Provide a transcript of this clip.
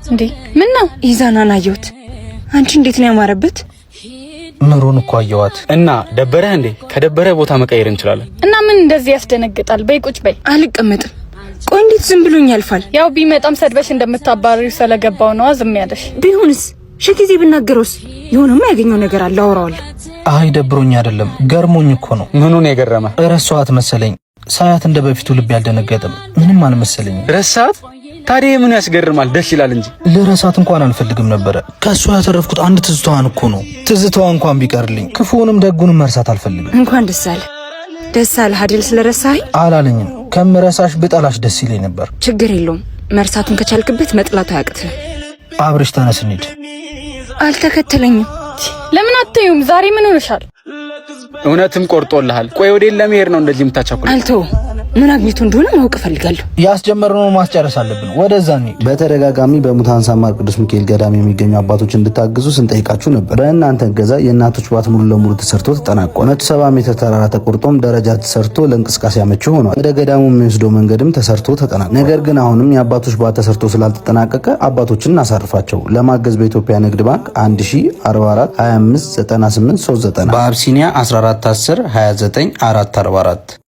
እንዴ ምን ነው ኢዛናን አየሁት። አንቺ እንዴት ነው ያማረበት? ምሩን እኮ አየዋት እና ደበረህ እንዴ? ከደበረህ ቦታ መቀየር እንችላለን። እና ምን እንደዚህ ያስደነግጣል? በይ ቁጭ በይ። አልቀመጥም። ቆይ እንዴት ዝም ብሎኝ ያልፋል? ያው ቢመጣም ሰድበሽ እንደምታባሪው ስለገባው ነው ዝም ያለሽ። ቢሆንስ ሺ ጊዜ ብናገረውስ የሆነማ ያገኘው ነገር አለ። አወራዋለሁ። አይ ደብሮኝ አይደለም ገርሞኝ እኮ ነው። ምኑን የገረመ? ረሳኋት መሰለኝ። ሳያት እንደ በፊቱ ልብ ያልደነገጠም ምንም አልመሰለኝ። ረሳት? ታዲያ ምን ያስገርማል? ደስ ይላል እንጂ ለረሳት እንኳን አልፈልግም ነበር። ከሷ ያተረፍኩት አንድ ትዝታዋን እኮ ነው። ትዝታዋ እንኳን ቢቀርልኝ ክፉውንም ደጉንም መርሳት አልፈልግም። እንኳን ደስ አለ። ደስ አለ አይደል? ስለረሳኸኝ አላለኝም። ከምረሳሽ ብጠላሽ ደስ ይለኝ ነበር። ችግር የለውም። መርሳቱን ከቻልክበት መጥላት አያቅትም። አብርሽ ተነስ እንሂድ። አልተከተለኝም። ለምን አትዩም? ዛሬ ምን ሆነሻል? እውነትም ቆርጦልሃል። ቆይ ወዴት ለመሄድ ነው እንደዚህ የምታቻኩል? አልተውም። ምን አግኝቶ እንደሆነ ማወቅ ፈልጋለሁ። ያስጀመርነው ማስጨረስ አለብን። ወደዛ እንሂድ። በተደጋጋሚ በሙታንሳ ማር ቅዱስ ሚካኤል ገዳም የሚገኙ አባቶች እንድታግዙ ስንጠይቃችሁ ነበር። በእናንተ እገዛ የእናቶች ባት ሙሉ ለሙሉ ተሰርቶ ተጠናቋል። 170 ሜትር ተራራ ተቆርጦም ደረጃ ተሰርቶ ለእንቅስቃሴ አመቺ ሆኗል። ወደ ገዳሙ የሚወስደው መንገድም ተሰርቶ ተጠናቋል። ነገር ግን አሁንም የአባቶች ባት ተሰርቶ ስላልተጠናቀቀ አባቶችን እናሳርፋቸው። ለማገዝ በኢትዮጵያ ንግድ ባንክ 1044 25 98 39 በአብሲኒያ 14 10 29 444